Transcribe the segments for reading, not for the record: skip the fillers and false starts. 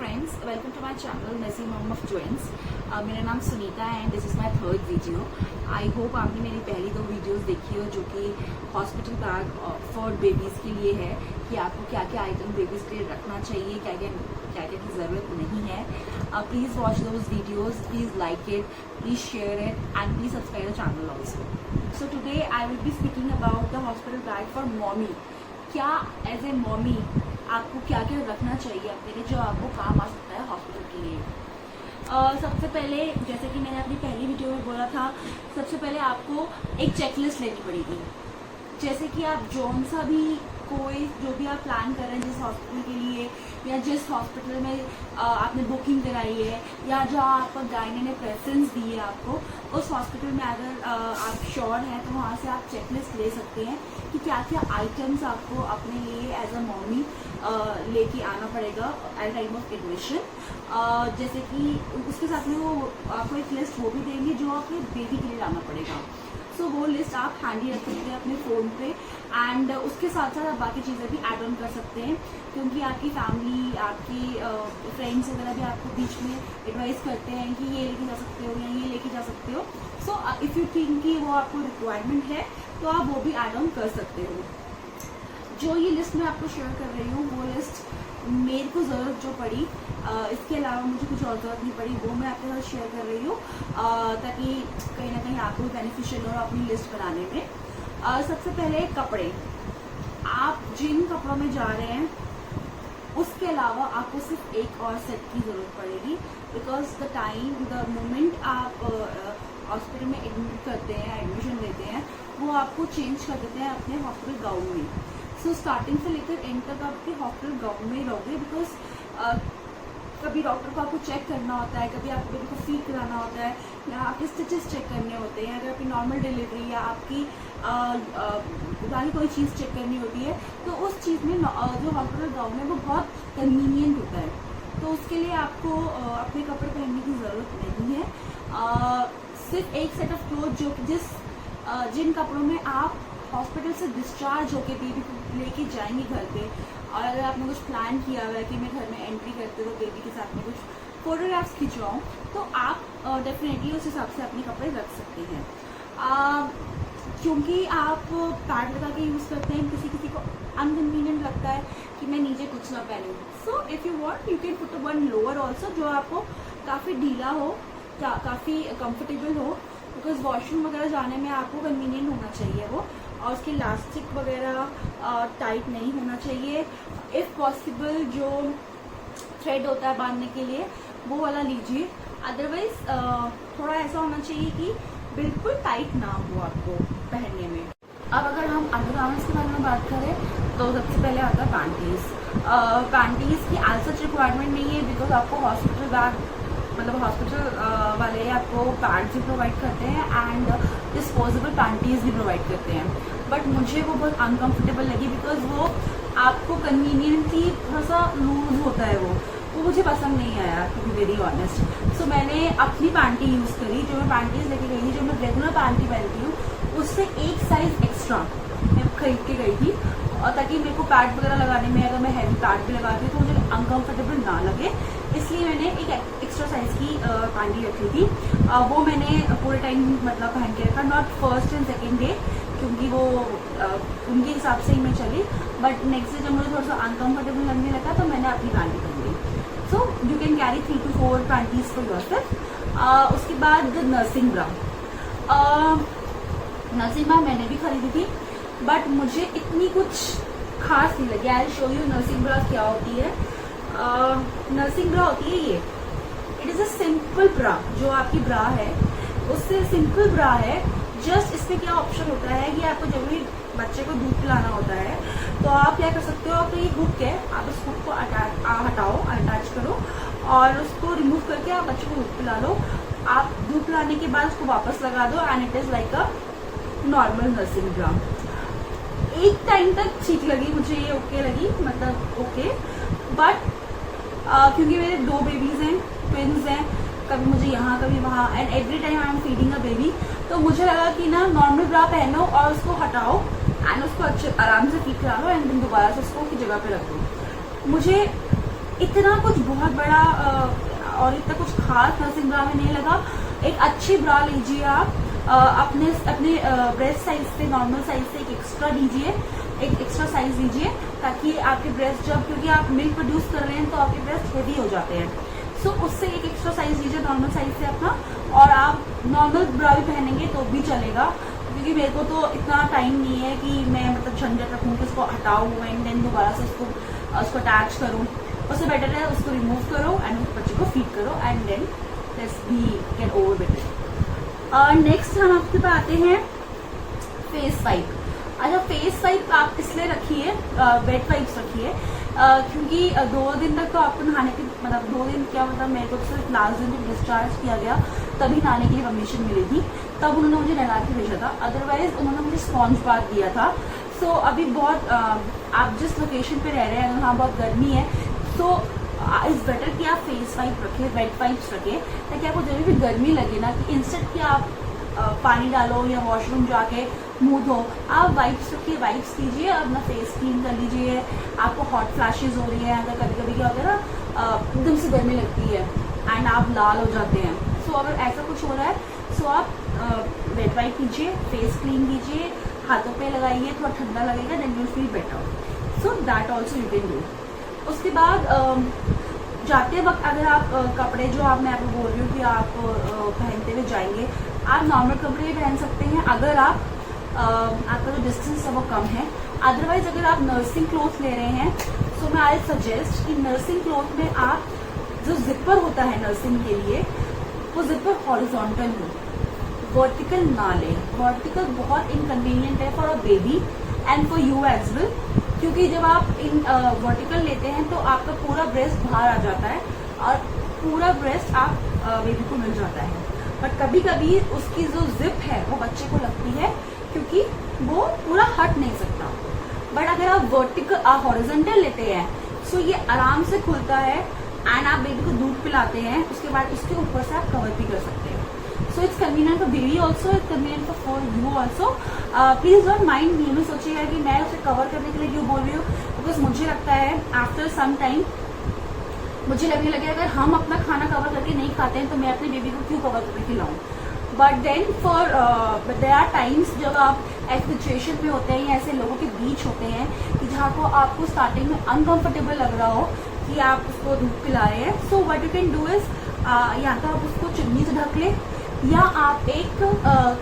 friends, welcome to my channel Messy Mom of Twins. मेरा नाम Sunita and this is my third video. I hope आपने मेरी पहली 2 videos देखी हो जो कि हॉस्पिटल बैग फॉर बेबीज़ के लिए है कि आपको क्या क्या आइटम बेबीज़ के लिए रखना चाहिए, क्या क्या की ज़रूरत नहीं है. Please watch those videos, please like it, please share it and please subscribe the channel also. So today I will be speaking about the hospital bag for mommy. क्या एज ए मॉमी आपको क्या क्या रखना चाहिए अपने लिए जो आपको काम आ सकता है हॉस्पिटल के लिए. सबसे पहले, जैसे कि मैंने अपनी पहली वीडियो में बोला था, सबसे पहले आपको एक चेकलिस्ट लेनी पड़ेगी. जैसे कि आप जौन सा भी कोई जो भी आप प्लान कर रहे हैं जिस हॉस्पिटल के लिए या जिस हॉस्पिटल में आपने बुकिंग कराई है या जहाँ आपका गाइनी ने प्रेफरेंस दी है आपको, उस हॉस्पिटल में अगर आप श्योर हैं तो वहाँ से आप चेकलिस्ट ले सकते हैं कि क्या क्या आइटम्स आपको अपने लिए एज अ मॉमी लेके आना पड़ेगा एट टाइम ऑफ एडमिशन. जैसे कि उसके साथ में वो आपको एक लिस्ट वो भी देंगे जो आपके बेबी के लिए लाना पड़ेगा. सो वो लिस्ट आप हैंडी रख सकते हैं अपने फ़ोन पे एंड उसके साथ साथ आप बाकी चीज़ें भी ऐड ऑन कर सकते हैं क्योंकि आपकी फैमिली, आपकी फ्रेंड्स वगैरह भी आपको बीच में एडवाइस करते हैं कि ये लेके जा सकते हो या ये लेके जा सकते हो. सो इफ़ यू थिंक कि वो आपको रिक्वायरमेंट है तो आप वो भी ऐड ऑन कर सकते हो. जो ये लिस्ट मैं आपको शेयर कर रही हूँ वो लिस्ट मेरे को ज़रूरत जो पड़ी, इसके अलावा मुझे कुछ और ज़रूरत नहीं पड़ी, वो मैं आपके साथ शेयर कर रही हूँ ताकि कहीं ना कहीं आपको बेनिफिशियल हो अपनी लिस्ट बनाने में. सबसे पहले कपड़े. आप जिन कपड़ों में जा रहे हैं उसके अलावा आपको सिर्फ एक और सेट की ज़रूरत पड़ेगी बिकॉज द मोमेंट आप हॉस्पिटल में एडमिट करते हैं, एडमिशन लेते हैं, वो आपको चेंज कर देते हैं अपने हॉस्पिटल गाउन में. सो स्टार्टिंग से लेकर एंड तक आपके हॉस्पिटल गाउन में ही रहोगे बिकॉज कभी डॉक्टर को आपको चेक करना होता है, कभी आपको बेबी को फीड कराना होता है या आपके स्टिचेस चेक करने होते हैं, अगर आपकी नॉर्मल डिलीवरी या आपकी बाकी कोई चीज़ चेक करनी होती है तो उस चीज़ में जो हॉस्पिटल गाउन है वो बहुत कन्वीनियंट होता है. तो उसके लिए आपको अपने कपड़े पहनने की ज़रूरत नहीं है. सिर्फ एक सेट ऑफ क्लोथ जो जिन कपड़ों में आप हॉस्पिटल से डिस्चार्ज होकर बेबी को लेके जाएंगे घर पे, और अगर आपने कुछ प्लान किया हुआ है कि मैं घर में एंट्री करते तो बेबी के साथ में कुछ फोटोग्राफ्स खिंचवाऊँ तो आप डेफिनेटली उस हिसाब से अपने कपड़े रख सकते हैं. क्योंकि आप पैड लगा के यूज़ करते हैं, किसी को अनकन्वीनियंट लगता है कि मैं नीचे कुछ ना पहनूँ. So if you want you can put one lower also जो आपको काफ़ी ढीला हो, काफ़ी कंफर्टेबल हो बिकॉज वॉशरूम वगैरह जाने में आपको कन्वीनियंट होना चाहिए वो, और उसकी इलास्टिक वगैरह टाइट नहीं होना चाहिए. इफ़ पॉसिबल जो थ्रेड होता है बांधने के लिए वो वाला लीजिए. अदरवाइज थोड़ा ऐसा होना चाहिए कि बिल्कुल टाइट ना हो आपको पहनने में. अब अगर हम अंडरगारमेंट्स के बारे में बात करें तो सबसे पहले आता है पैंटीज़. पैंटीज़ की एज सच रिक्वायरमेंट नहीं है बिकॉज आपको हॉस्पिटल बैग मतलब हॉस्पिटल वाले आपको पैड्स भी प्रोवाइड करते हैं एंड डिस्पोजेबल पैंटीज़ भी प्रोवाइड करते हैं. बट मुझे वो बहुत अनकंफर्टेबल लगी बिकॉज वो आपको कन्वीनियंटली थोड़ा सा लूज होता है, वो मुझे पसंद नहीं आया टू बी वेरी ऑनेस्ट. सो मैंने अपनी पैंटी यूज़ करी, जो मैं पैंटीज़ लेके गई थी, जो मैं रेगुलर पैंटी पहनती हूँ उससे एक साइज़ एक्स्ट्रा मैं खरीद के गई थी, और ताकि मेरे को पैड वगैरह लगाने में अगर मैं हैवी पैड भी लगाती हूँ तो मुझे अनकंफर्टेबल ना लगे, इसलिए मैंने एक एक्स्ट्रा साइज़ की पैंटी रखी थी. वो मैंने पूरे टाइम मतलब पहन के रखा, not first and second day क्योंकि वो उनके हिसाब से ही मैं चली, बट नेक्स्ट डे जब मुझे थोड़ा सा अनकंफर्टेबल लगने लगा तो मैंने अपनी पैंटी पहन ली. So you can carry 3 to 4 panties for yourself. उसके बाद नर्सिंग ब्रा. नर्सिंग ब्रा मैंने भी खरीदी थी बट मुझे इतनी कुछ खास नहीं लगी. आई शो यू नर्सिंग ब्रा क्या होती है. नर्सिंग ब्रा होती है ये, इट इज़ अ सिंपल ब्रा. जो आपकी ब्रा है उससे सिंपल ब्रा है. जस्ट इसमें क्या ऑप्शन होता है कि आपको जब भी बच्चे को दूध पिलाना होता है तो आप क्या कर सकते हो, आपको ये हुक है, आप उस हुक को हटाओ, अटैच करो और उसको रिमूव करके आप बच्चे को दूध पिला लो. आप दूध पिलाने के बाद उसको वापस लगा दो and it is like a normal nursing bra. एक टाइम तक ठीक लगी मुझे, ये ओके लगी, मतलब ओके. बट क्योंकि मेरे 2 बेबीज़ हैं, ट्विन्स हैं, कभी मुझे यहाँ कभी वहाँ and every time I am feeding a baby, तो मुझे लगा कि ना नॉर्मल ब्रा पहनो और उसको हटाओ एंड उसको अच्छे आराम से फीड करा लो एंड दोबारा से उसको की जगह पे रख दो. मुझे इतना कुछ बहुत बड़ा और इतना कुछ खास नर्सिंग ब्रा में नहीं लगा। एक अच्छी ब्रा लीजिए आप, अपने ब्रेस्ट साइज से, नॉर्मल साइज से एक एक्स्ट्रा लीजिए, एक एक्स्ट्रा साइज लीजिए, ताकि आपके ब्रेस्ट जब, क्योंकि आप मिल्क प्रोड्यूस कर रहे हैं तो आपके ब्रेस्ट हेवी हो जाते हैं, सो उससे एक एक्स्ट्रा साइज लीजिए नॉर्मल साइज से अपना। और आप नॉर्मल ब्रा भी पहनेंगे तो भी चलेगा, क्योंकि मेरे को तो इतना टाइम नहीं है कि मैं मतलब झंझट रखूँ कि उसको हटाऊँ एंड देन दोबारा से उसको अटैच करूँ। उससे बेटर है उसको रिमूव करो एंड उस बच्चे को फीड करो and then let's be get over with it. Next हम आपके पास आते हैं फेस वाइप। अच्छा, फेस वाइप आप इसलिए रखिए, वेट वाइप्स रखिए, क्योंकि 2 दिन तक तो आपको नहाने की, मतलब 2 दिन क्या, मतलब मेरे को सिर्फ लास्ट दिन जब डिस्चार्ज किया गया तभी नहाने के लिए परमिशन मिली थी, तब उन्होंने मुझे नहला के भेजा था, अदरवाइज उन्होंने मुझे स्पॉन्ज बाथ दिया था। सो अभी बहुत आप जिस लोकेशन पे रह रहे हैं वहाँ बहुत गर्मी है, सो इट्स बेटर कि आप फेस वाइप रखें, वेट वाइप्स रखें, ताकि आपको जब भी गर्मी लगे ना, कि इंस्टेंट कि आप पानी डालो या वॉशरूम जाके मुंह धो, आप वाइप्स रखिए, वाइप्स कीजिए, अपना फेस क्लीन कर लीजिए। आपको हॉट फ्लैशेज हो रही है, अगर कभी कभी क्या होता है ना, एकदम से गर्मी लगती है एंड आप लाल हो जाते हैं, सो अगर ऐसा कुछ हो रहा है सो आप वेट वाइप कीजिए, फेस क्लीन कीजिए, हाथों पे लगाइए, थोड़ा ठंडा लगेगा, then you feel better, so that also you can do. उसके बाद जाते वक्त अगर आप कपड़े जो आप, मैं आपको बोल रही हूँ कि आप पहनते हुए जाएंगे, आप नॉर्मल कपड़े भी पहन सकते हैं अगर आपका जो डिस्टेंस है वो कम है। अदरवाइज अगर आप नर्सिंग क्लॉथ ले रहे हैं, सो मैं आई सजेस्ट कि नर्सिंग क्लॉथ में आप जो जिपर होता है नर्सिंग के लिए, वो जिपर हॉरिजॉन्टल हो, वर्टिकल ना ले। वर्टिकल बहुत इनकन्वीनियंट है for a baby and for you as well, क्योंकि जब आप इन वर्टिकल लेते हैं तो आपका पूरा ब्रेस्ट बाहर आ जाता है और पूरा ब्रेस्ट आप बेबी को मिल जाता है, बट कभी कभी उसकी जो जिप है वो बच्चे को लगती है, क्योंकि वो पूरा हट नहीं सकता। बट अगर आप वर्टिकल हॉरिजॉन्टल लेते हैं, सो ये आराम से खुलता है एंड आप बेबी को दूध पिलाते हैं, उसके बाद उसके ऊपर से आप कवर भी कर सकते हैं। So it's convenient for baby also, it's convenient for you also. Please don't mind, ये नहीं सोचिएगा कि मैं उसे कवर करने के लिए क्यों बोल रही हूँ, बिकॉज मुझे लगता है आफ्टर सम टाइम मुझे लगने लगे अगर हम अपना खाना कवर करके नहीं खाते हैं तो मैं अपने बेबी को क्यों कवर करके खिलाऊं। But then there are times जब आप ऐसे सिचुएशन में होते हैं या ऐसे लोगों के बीच होते हैं कि जहाँ को आपको स्टार्टिंग में अनकंफर्टेबल लग रहा हो कि आप उसको दूध पिला रहे हैं, so what you can do is, या तो आप उसको चुन्नी से ढक लें या आप एक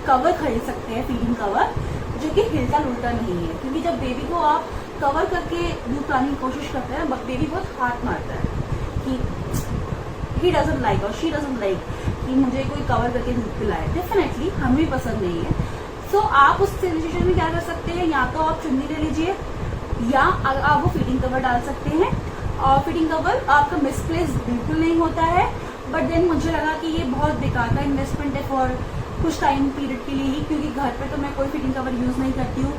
कवर खरीद सकते हैं, फीडिंग कवर, जो कि हिलता उल्टा नहीं है, क्योंकि जब बेबी को आप कवर करके दूध पिलाने की कोशिश करते हैं बेबी बहुत हाथ मारता है कि ही डजंट लाइक और शी डजंट लाइक कि मुझे कोई कवर करके दूध पिलाए, डेफिनेटली हमें भी पसंद नहीं है। सो आप उस सिचुएशन में क्या कर सकते हैं, या तो आप चुन्नी ले लीजिए या आप वो फीडिंग कवर डाल सकते हैं, और फीडिंग कवर आपका मिसप्लेस बिल्कुल नहीं होता है। बट देन मुझे लगा कि ये बहुत बेकार का इन्वेस्टमेंट है फॉर कुछ टाइम पीरियड के लिए ही, क्योंकि घर पे तो मैं कोई फीडिंग कवर यूज़ नहीं करती हूँ।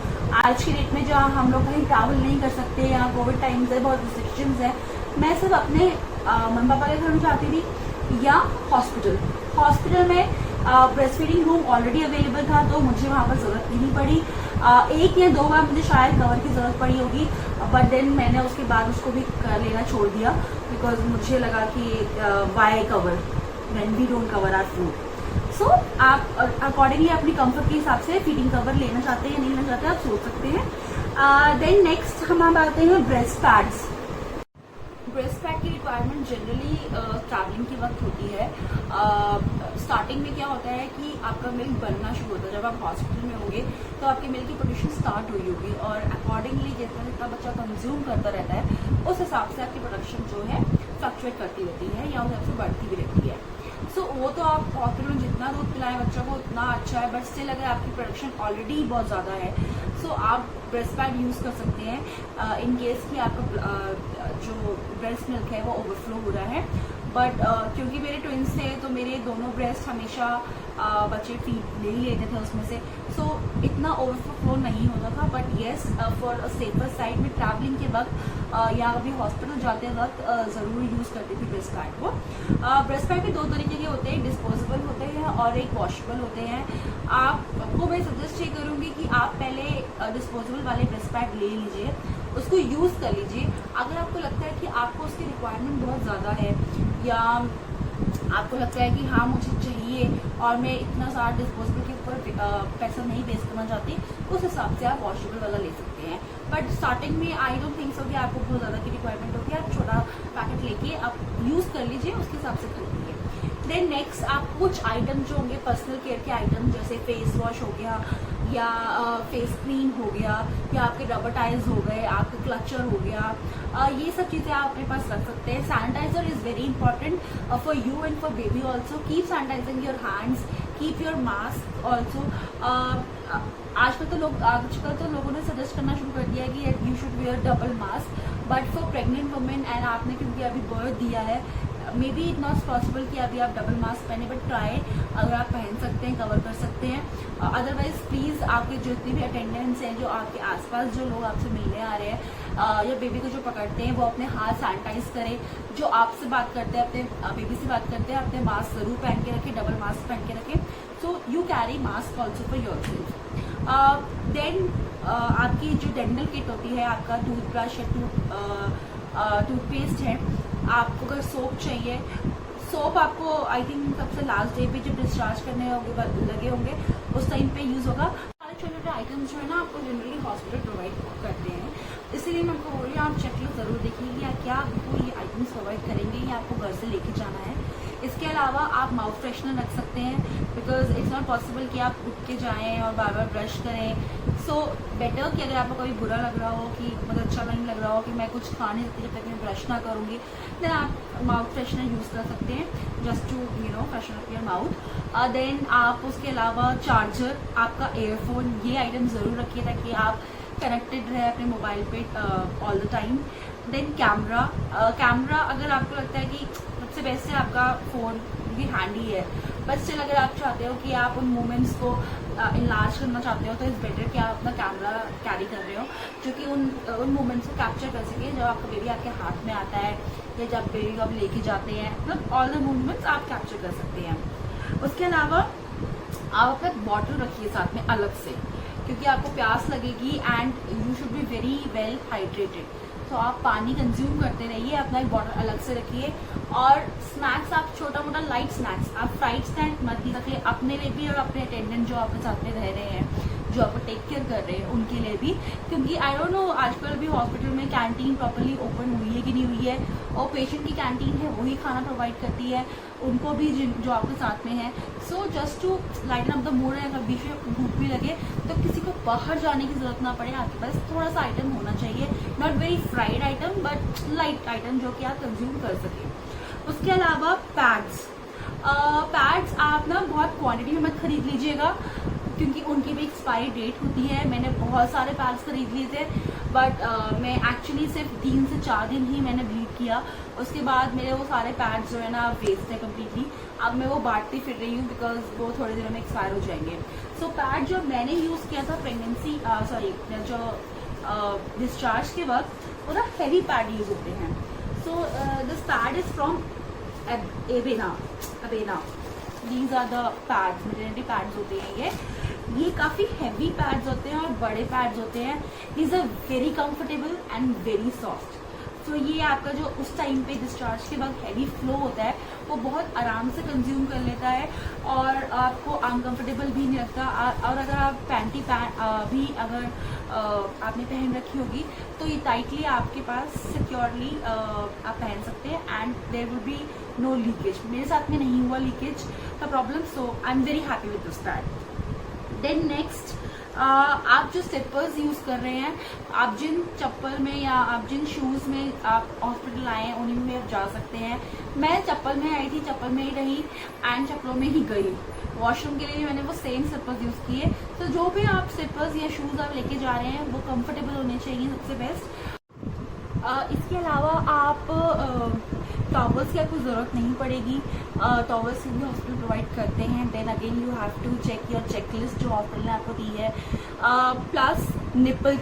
आज की डेट में जहाँ हम लोग कहीं ट्रैवल नहीं कर सकते, यहाँ कोविड टाइम्स है, बहुत रिस्ट्रिक्शंस है, मैं सिर्फ अपने मम्मी पापा के घर में जाती थी या हॉस्पिटल में breast feeding room already available था, तो मुझे वहाँ पर ज़रूरत नहीं पड़ी। 1 या 2 बार मुझे शायद कवर की ज़रूरत पड़ी होगी, बट देन मैंने उसके बाद उसको भी लेना छोड़ दिया, बिकॉज मुझे लगा कि why cover when we don't cover our food. So आप अकॉर्डिंगली अपनी कंफर्ट के हिसाब से फीडिंग कवर लेना चाहते हैं या नहीं लेना चाहते आप सोच सकते हैं। देन नेक्स्ट हम आते हैं ब्रेस्ट पैड्स। ब्रेस्ट पैड की रिक्वायरमेंट जनरली ट्रैवलिंग के वक्त होती है। स्टार्टिंग में क्या होता है कि आपका मिल्क बनना शुरू होता है, जब आप हॉस्पिटल में होंगे तो आपके मिल्क की प्रोडक्शन स्टार्ट हुई होगी, और अकॉर्डिंगली जितना जितना बच्चा कंज्यूम करता रहता है उस हिसाब से आपकी प्रोडक्शन जो है फ्लक्चुएट करती रहती है या उस हिसाब से बढ़ती भी रहती है। सो वो तो आप हॉस्पिटल में जितना दूध पिलाएं बच्चों को उतना अच्छा है, बट स्टिल अगर आपकी प्रोडक्शन ऑलरेडी बहुत ज़्यादा है सो आप ब्रेस्ट पैड यूज़ कर सकते हैं इन केस कि आपका जो ब्रेस्ट मिल्क है वो ओवरफ्लो हो रहा है। बट क्योंकि मेरे ट्विंस थे तो मेरे दोनों ब्रेस्ट हमेशा बच्चे फीड ले ही लेते थे उसमें से, सो इतना ओवरफ्लो नहीं होता था। But yes, for a safer side में ट्रैवलिंग के वक्त या कभी हॉस्पिटल जाते वक्त ज़रूर यूज़ करती थी ब्रेस्ट पैड को। ब्रेस्ट पैड भी दो तरीके के होते हैं, डिस्पोजेबल होते हैं और एक वॉशेबल होते हैं। आपको मैं सजेस्ट ये करूँगी कि आप पहले डिस्पोजेबल वाले ब्रेस्ट पैड ले लीजिए, उसको यूज़ कर लीजिए। अगर आपको लगता है कि आपको उसकी रिक्वायरमेंट बहुत ज़्यादा है या आपको लगता है कि हाँ मुझे चाहिए और मैं इतना सारा डिस्पोजेबल के ऊपर पैसा नहीं वेस्ट करना चाहती, उस हिसाब से आप वॉशेबल वाला ले सकते हैं। बट स्टार्टिंग में आई डोंट थिंक सो कि आपको बहुत ज़्यादा की रिक्वायरमेंट होगी, आप छोटा पैकेट लेके आप यूज़ कर लीजिए, उसके हिसाब से खरीदिए। देन नेक्स्ट, आप कुछ आइटम जो होंगे पर्सनल केयर के आइटम, जैसे फेस वॉश हो गया या फेस क्रीम हो गया या आपके रबर टाइज हो गए, आपका क्लचर हो गया, ये सब चीज़ें आप अपने पास रख सकते हैं। Sanitiser is very important for you and for baby also. Keep sanitising your hands, keep your mask also. आजकल तो लोगों ने सजेस्ट करना शुरू कर दिया है कि you should wear double mask, but for pregnant women and आपने क्योंकि अभी बर्थ दिया है, maybe it not possible कि अभी आप डबल मास्क पहने, बट ट्राई, अगर आप पहन सकते हैं कवर कर सकते हैं। अदरवाइज प्लीज़ आपके जितने भी अटेंडेंट्स हैं, जो आपके आसपास जो लोग आपसे मिलने आ रहे हैं या बेबी को जो पकड़ते हैं, वो अपने हाथ सैनिटाइज करें। जो आपसे बात करते हैं, अपने बेबी से बात करते हैं, अपने मास्क ज़रूर पहन के रखें, डबल मास्क पहन के रखें। So you carry mask also for yourself. Then आपकी जो डेंटल किट होती है, आपका टूथब्रश या टूथपेस्ट है, आपको अगर सोप चाहिए, सोप आपको आई थिंक सबसे लास्ट डे पे जब डिस्चार्ज करने लगे होंगे उस टाइम पे यूज़ होगा। सारे छोटे छोटे आइटम्स जो है ना, आपको जनरली हॉस्पिटल प्रोवाइड करते हैं, इसीलिए मैं आपको बोल रही हूँ आप चेकलिस्ट ज़रूर देखिए या क्या आपको ये आइटम्स प्रोवाइड करेंगे या आपको घर से लेके जाना है। इसके अलावा आप माउथ फ्रेशनर रख सकते हैं, बिकॉज इट्स नॉट पॉसिबल कि आप उठ के जाएँ और बार बार ब्रश करें। सो बेटर कि अगर आपको कभी बुरा लग रहा हो कि मतलब अच्छा नहीं लग रहा हो कि मैं कुछ खा नहीं सकती जब तक मैं ब्रश ना करूँगी, देन आप माउथ फ्रेशनर यूज़ कर सकते हैं just to freshen up your mouth. Then आप उसके अलावा चार्जर, आपका एयरफोन, ये आइटम ज़रूर रखिए ताकि आप कनेक्टेड रहे अपने मोबाइल पे all the time. Then camera अगर आपको लगता है कि सबसे बेस्ट है आपका फ़ोन भी हैंडी है, बट स्टिल अगर आप चाहते हो कि आप उन मोमेंट्स को इनलार्ज करना चाहते हो, तो इट्स बेटर कि आप अपना कैमरा कैरी कर रहे हो जो कि उन मोमेंट्स को कैप्चर कर सके जब आपका बेबी आपके हाथ में आता है या जब बेबी को आप लेके जाते हैं, मतलब ऑल द मोमेंट्स आप कैप्चर कर सकते हैं। उसके अलावा आप अपना बॉटल रखिए साथ में अलग से, क्योंकि आपको प्यास लगेगी and you should be very well hydrated. तो आप पानी कंज्यूम करते रहिए, अपना एक बॉटल अलग से रखिए। और स्नैक्स आप छोटा मोटा लाइट स्नैक्स, आप फ्राइड स्नैक मत ही रखिए अपने लिए भी और अपने अटेंडेंट जो आपके साथ में रह रहे हैं, जो आपको टेक केयर कर रहे हैं, उनके लिए भी। क्योंकि आई डोंट नो आजकल भी हॉस्पिटल में कैंटीन प्रॉपरली ओपन हुई है कि नहीं हुई है, और पेशेंट की कैंटीन है वही खाना प्रोवाइड करती है उनको भी जो आपके साथ में है। So just to lighten up the mood है, अगर बीच में भूख भी लगे तो किसी को बाहर जाने की जरूरत ना पड़े, आपके पास थोड़ा सा आइटम होना चाहिए, not very fried item but light item जो कि आप कंज्यूम कर सकें। उसके अलावा पैड्स आप ना बहुत क्वांटिटी में मत खरीद लीजिएगा, क्योंकि उनकी भी एक्सपायरी डेट होती है। मैंने बहुत सारे पैड्स खरीद लिए थे, बट मैं एक्चुअली सिर्फ 3 से 4 दिन ही मैंने ब्लीड किया, उसके बाद मेरे वो सारे पैड्स जो है ना वेस्ट है कम्प्लीटली। अब मैं वो बांटती फिर रही हूँ बिकॉज वो थोड़े दिनों में एक्सपायर हो जाएंगे। सो पैड जो मैंने यूज़ किया था प्रेगनेंसी जो डिस्चार्ज के वक्त, वो ना हेवी पैड यूज़ होते हैं। So this pad is from Abena. These are the pads, maternity pads होते हैं ये काफ़ी हैवी पैड्स होते हैं और बड़े पैड्स होते हैं। These are very comfortable and very soft. तो ये आपका जो उस टाइम पे डिस्चार्ज के बाद हैवी फ्लो होता है वो बहुत आराम से कंज्यूम कर लेता है और आपको अनकंफर्टेबल भी नहीं लगता। और अगर आप पैंटी भी अगर आपने पहन रखी होगी तो ये टाइटली आपके पास सिक्योरली आप पहन सकते हैं and there will be no leakage. मेरे साथ में नहीं हुआ लीकेज का problem, so I am very happy with this pad. Then next, आप जो स्लिपर्स यूज़ कर रहे हैं, आप जिन चप्पल में या आप जिन शूज़ में आप हॉस्पिटल आए हैं उन्हीं में आप जा सकते हैं। मैं चप्पल में आई थी, चप्पल में ही रही एंड चप्पलों में ही गई। वॉशरूम के लिए भी मैंने वो सेम स्लिपर्स यूज़ किए। तो जो भी आप स्लिपर्स या शूज़ आप लेके जा रहे हैं वो कंफर्टेबल होने चाहिए सबसे बेस्ट। इसके अलावा आप टॉवल्स की आपको ज़रूरत नहीं पड़ेगी, टॉवल्स भी हॉस्पिटल प्रोवाइड करते हैं। Then again you have to check your checklist जो हॉस्पिटल ने आपको दी है। प्लस निपल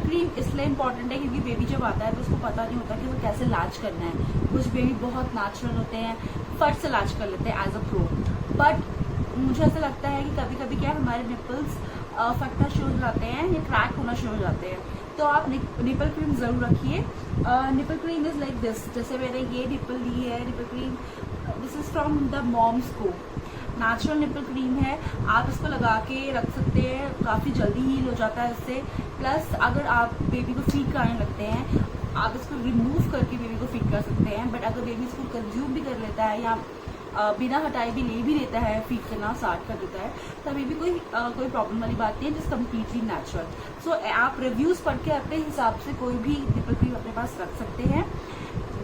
क्रीम इसलिए इंपॉर्टेंट है क्योंकि बेबी जब आता है तो उसको पता नहीं होता कि वो कैसे लाज करना है। कुछ बेबी बहुत नेचुरल होते हैं, फट से लाज कर लेते हैं एज अ प्रो, बट मुझे ऐसा लगता है कि कभी कभी क्या हमारे निपल्स फटना शुरू हो जाते हैं या क्रैक होना शुरू हो जाते हैं, तो आप निपल क्रीम ज़रूर रखिए। Nipple cream is like this, जैसे मैंने ये निपल ली है nipple cream, this is from the Moms Co, natural nipple cream है। आप इसको लगा के रख सकते हैं, काफ़ी जल्दी हील हो जाता है इससे। प्लस अगर आप बेबी को फीड कराने लगते हैं, आप इसको रिमूव करके बेबी को फीड कर सकते हैं। बट अगर बेबी इसको कंज्यूम भी कर लेता है या बिना हटाए भी ले भी लेता है, फीड करना स्टार्ट कर देता है, तभी भी कोई प्रॉब्लम वाली बात नहीं है, जस्ट कम्प्लीटली नेचुरल। सो आप रिव्यूज़ पढ़ के अपने हिसाब से कोई भी निपल क्रीम अपने पास रख सकते हैं।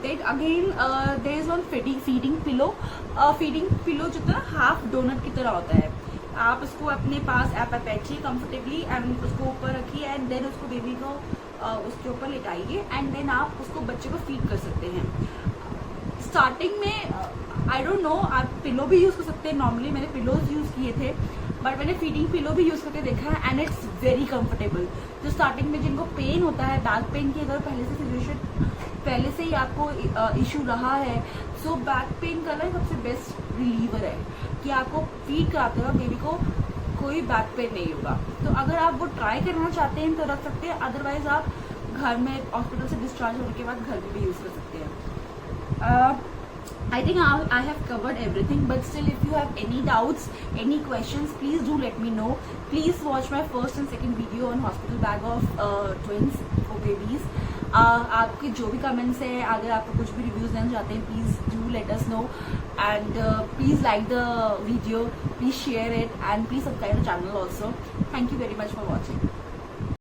Then again there is one feeding pillow. Feeding pillow जो ना हाफ डोनट की तरह होता है, आप उसको अपने पास आप बैठिए कंफर्टेबली एंड उसको ऊपर रखिए एंड देन उसको बेबी को उसके ऊपर लेटाइए एंड देन आप उसको बच्चे को फीड कर सकते हैं। स्टार्टिंग में आई डोंट नो, आप पिलो भी यूज़ कर सकते हैं, नॉर्मली मैंने पिलोज यूज़ किए थे, बट मैंने फीडिंग पिलो भी यूज़ करके देखा है एंड इट्स वेरी कंफर्टेबल। जो स्टार्टिंग में जिनको पेन होता है, बैक पेन की अगर पहले से ही आपको इशू रहा है, सो बैक पेन का ना सबसे बेस्ट रिलीवर है कि आपको फीड कराते हो बेबी को कोई बैक पेन नहीं होगा। तो अगर आप वो ट्राई करना चाहते हैं तो रख सकते हैं, अदरवाइज आप घर में हॉस्पिटल से डिस्चार्ज होने के बाद घर में भी यूज़ कर सकते हैं। I think I have covered everything, but still if you have any doubts, any questions, please do let me know. Please watch my first and second video on hospital bag of twins for babies. आपके जो भी comments हैं, अगर आपको कुछ भी reviews देना चाहते हैं, please do let us know and please like the video, please share it and please subscribe the channel also. Thank you very much for watching.